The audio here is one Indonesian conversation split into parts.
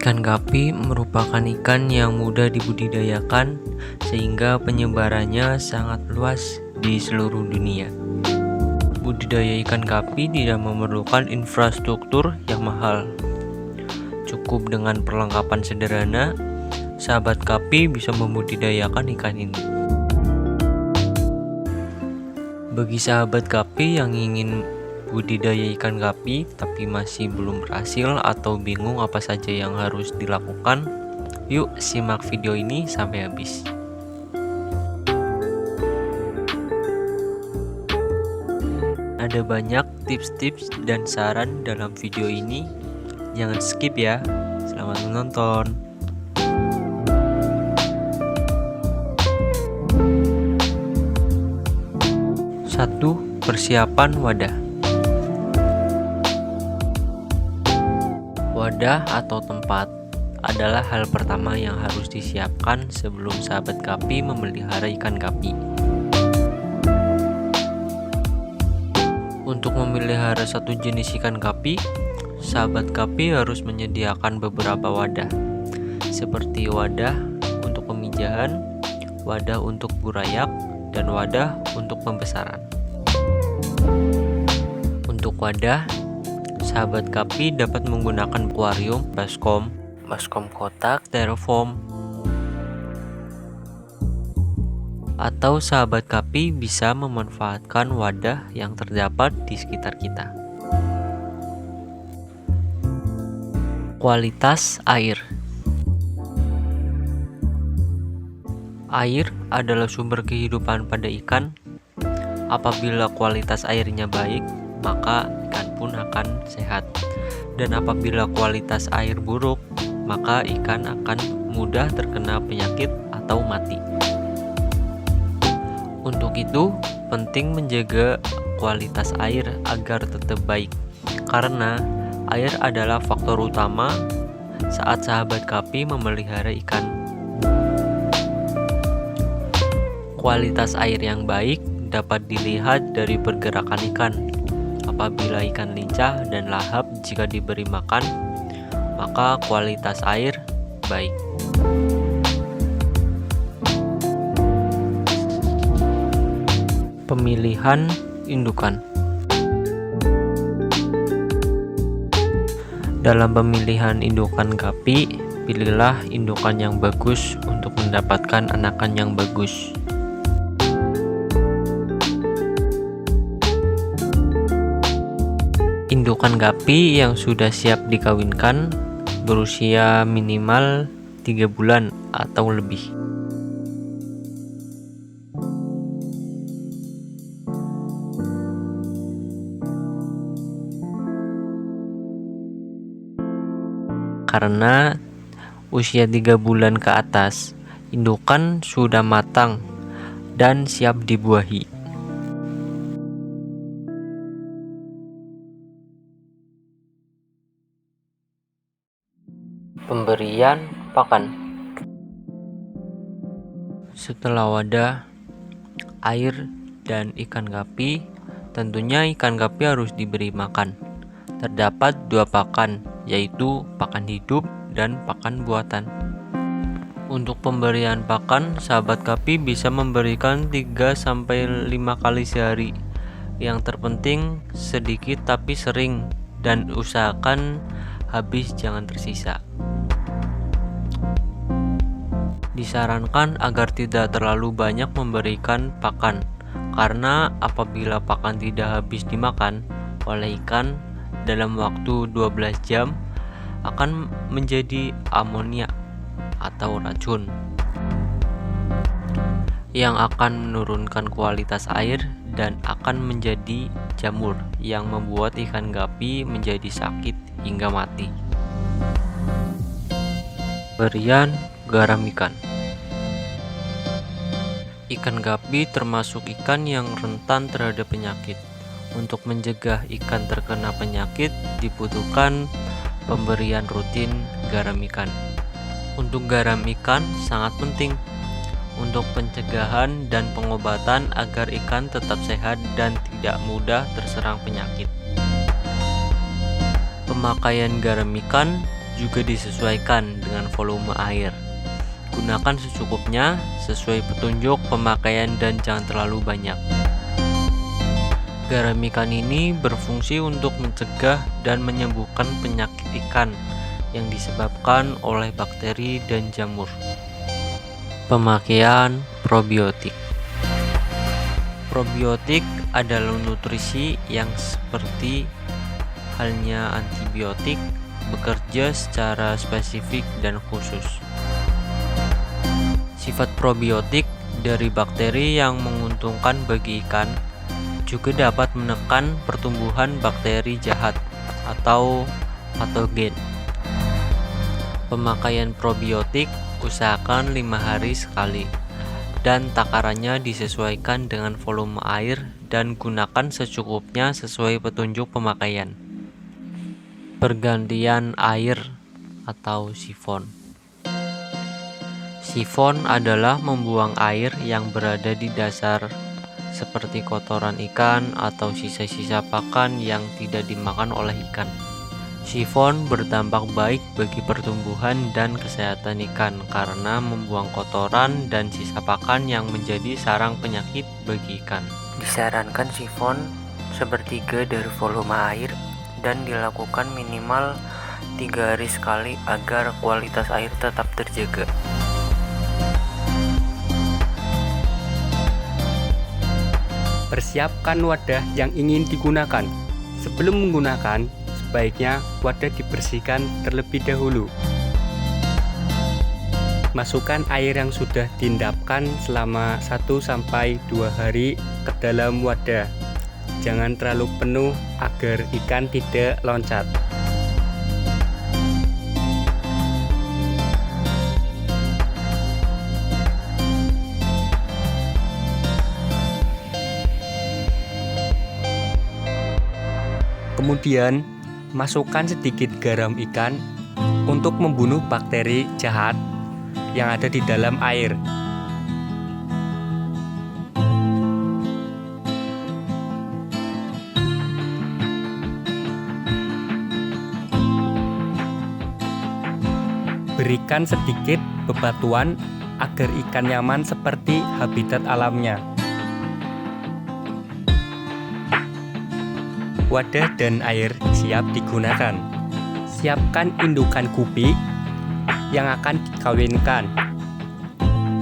Ikan gapi merupakan ikan yang mudah dibudidayakan sehingga penyebarannya sangat luas di seluruh dunia. Budidaya ikan gapi tidak memerlukan infrastruktur yang mahal. Cukup dengan perlengkapan sederhana, sahabat gapi bisa membudidayakan ikan ini. Bagi sahabat gapi yang ingin budidaya ikan gapi tapi masih belum berhasil atau bingung apa saja yang harus dilakukan, yuk simak video ini sampai habis. Ada banyak tips-tips dan saran dalam video ini, jangan skip ya. Selamat menonton. 1. Persiapan wadah. Wadah atau tempat adalah hal pertama yang harus disiapkan sebelum sahabat gapi memelihara ikan gapi. Untuk memelihara satu jenis ikan gapi, sahabat gapi harus menyediakan beberapa wadah, seperti wadah untuk pemijahan, wadah untuk burayak, dan wadah untuk pembesaran. Untuk wadah, sahabat gapi dapat menggunakan akuarium, baskom kotak, styrofoam, atau sahabat gapi bisa memanfaatkan wadah yang terdapat di sekitar kita. Kualitas air. Air adalah sumber kehidupan pada ikan. Apabila kualitas airnya baik, maka ikan pun akan sehat. Dan apabila kualitas air buruk, maka ikan akan mudah terkena penyakit atau mati. Untuk itu, penting menjaga kualitas air agar tetap baik, karena air adalah faktor utama saat sahabat gapi memelihara ikan. Kualitas air yang baik dapat dilihat dari pergerakan ikan. Apabila ikan lincah dan lahap jika diberi makan, maka kualitas air baik. Pemilihan indukan. Dalam pemilihan indukan gapi, pilihlah indukan yang bagus untuk mendapatkan anakan yang bagus. Indukan gapi yang sudah siap dikawinkan berusia minimal 3 bulan atau lebih. Karena usia 3 bulan ke atas, indukan sudah matang dan siap dibuahi. Pemberian pakan. Setelah wadah, air, dan ikan gapi, tentunya ikan gapi harus diberi makan. Terdapat 2 pakan, yaitu pakan hidup dan pakan buatan. Untuk pemberian pakan, sahabat gapi bisa memberikan 3-5 kali sehari. Yang terpenting sedikit tapi sering, dan usahakan habis jangan tersisa. Disarankan agar tidak terlalu banyak memberikan pakan, karena apabila pakan tidak habis dimakan oleh ikan dalam waktu 12 jam akan menjadi amonia atau racun yang akan menurunkan kualitas air dan akan menjadi jamur yang membuat ikan gapi menjadi sakit hingga mati. Pemberian garam ikan. Ikan gapi termasuk ikan yang rentan terhadap penyakit. Untuk mencegah ikan terkena penyakit, dibutuhkan pemberian rutin garam ikan. Untuk garam ikan sangat penting untuk pencegahan dan pengobatan agar ikan tetap sehat dan tidak mudah terserang penyakit. Pemakaian garam ikan juga disesuaikan dengan volume air. Gunakan secukupnya sesuai petunjuk pemakaian dan jangan terlalu banyak. Garam ikan ini berfungsi untuk mencegah dan menyembuhkan penyakit ikan yang disebabkan oleh bakteri dan jamur. Pemakaian probiotik. Probiotik adalah nutrisi yang seperti halnya antibiotik bekerja secara spesifik dan khusus. Sifat probiotik dari bakteri yang menguntungkan bagi ikan juga dapat menekan pertumbuhan bakteri jahat atau patogen. Pemakaian probiotik usahakan 5 hari sekali dan takarannya disesuaikan dengan volume air dan gunakan secukupnya sesuai petunjuk pemakaian. Pergantian air atau sifon. Sifon adalah membuang air yang berada di dasar seperti kotoran ikan atau sisa-sisa pakan yang tidak dimakan oleh ikan. Sifon berdampak baik bagi pertumbuhan dan kesehatan ikan karena membuang kotoran dan sisa pakan yang menjadi sarang penyakit bagi ikan. Disarankan sifon sepertiga dari volume air dan dilakukan minimal 3 hari sekali agar kualitas air tetap terjaga. Persiapkan wadah yang ingin digunakan. Sebelum menggunakan, sebaiknya wadah dibersihkan terlebih dahulu. Masukkan air yang sudah diendapkan selama 1-2 hari ke dalam wadah. Jangan terlalu penuh agar ikan tidak loncat. Kemudian, masukkan sedikit garam ikan untuk membunuh bakteri jahat yang ada di dalam air. Berikan sedikit bebatuan agar ikan nyaman seperti habitat alamnya. Wadah dan air siap digunakan. Siapkan indukan gupi yang akan dikawinkan.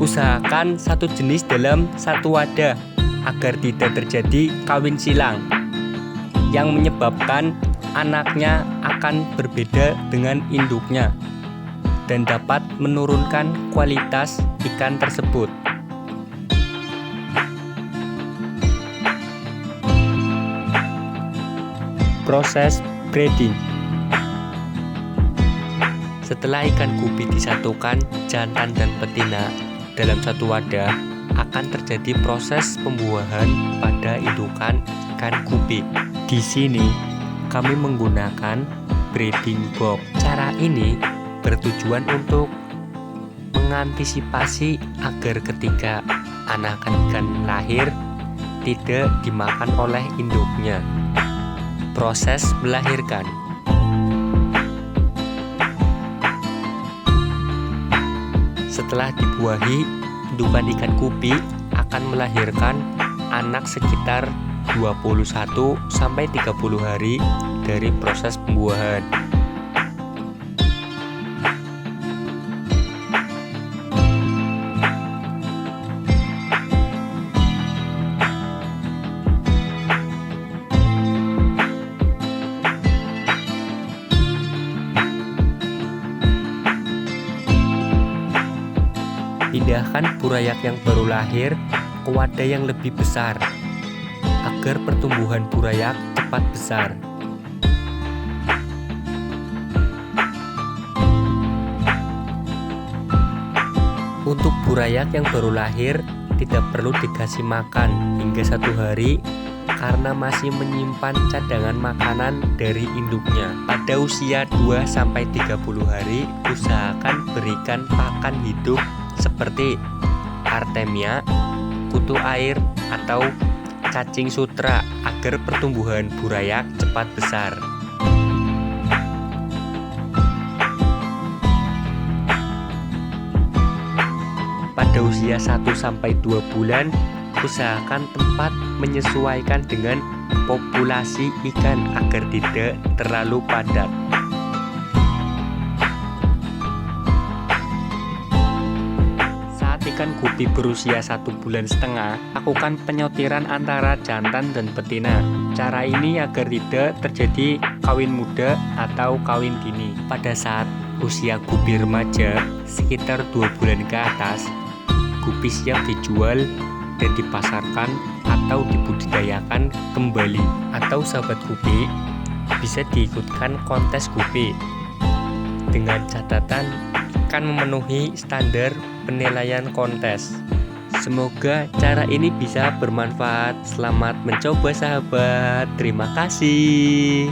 Usahakan satu jenis dalam satu wadah agar tidak terjadi kawin silang yang menyebabkan anaknya akan berbeda dengan induknya dan dapat menurunkan kualitas ikan tersebut. Proses breeding. Setelah ikan gupi disatukan jantan dan betina dalam satu wadah, akan terjadi proses pembuahan pada indukan ikan gupi. Di sini kami menggunakan breeding box. Cara ini bertujuan untuk mengantisipasi agar ketika anakan ikan lahir tidak dimakan oleh induknya. Proses melahirkan. Setelah dibuahi, indukan ikan gupi akan melahirkan anak sekitar 21-30 hari dari proses pembuahan. Pindahkan burayak yang baru lahir ke wadah yang lebih besar agar pertumbuhan burayak cepat besar. Untuk burayak yang baru lahir tidak perlu dikasih makan hingga 1 hari karena masih menyimpan cadangan makanan dari induknya. Pada usia 2-30 hari usahakan berikan pakan hidup seperti artemia, kutu air, atau cacing sutra agar pertumbuhan burayak cepat besar. Pada usia 1-2 bulan, usahakan tempat menyesuaikan dengan populasi ikan agar tidak terlalu padat. Saat ikan gupi berusia 1,5 bulan, lakukan penyotiran antara jantan dan betina. Cara ini agar tidak terjadi kawin muda atau kawin dini. Pada saat usia gupi remaja, sekitar 2 bulan ke atas, gupi siap dijual dan dipasarkan atau dibudidayakan kembali. Atau sahabat gupi bisa diikutkan kontes gupi dengan catatan akan memenuhi standar penilaian kontes. Semoga cara ini bisa bermanfaat. Selamat mencoba sahabat. Terima kasih.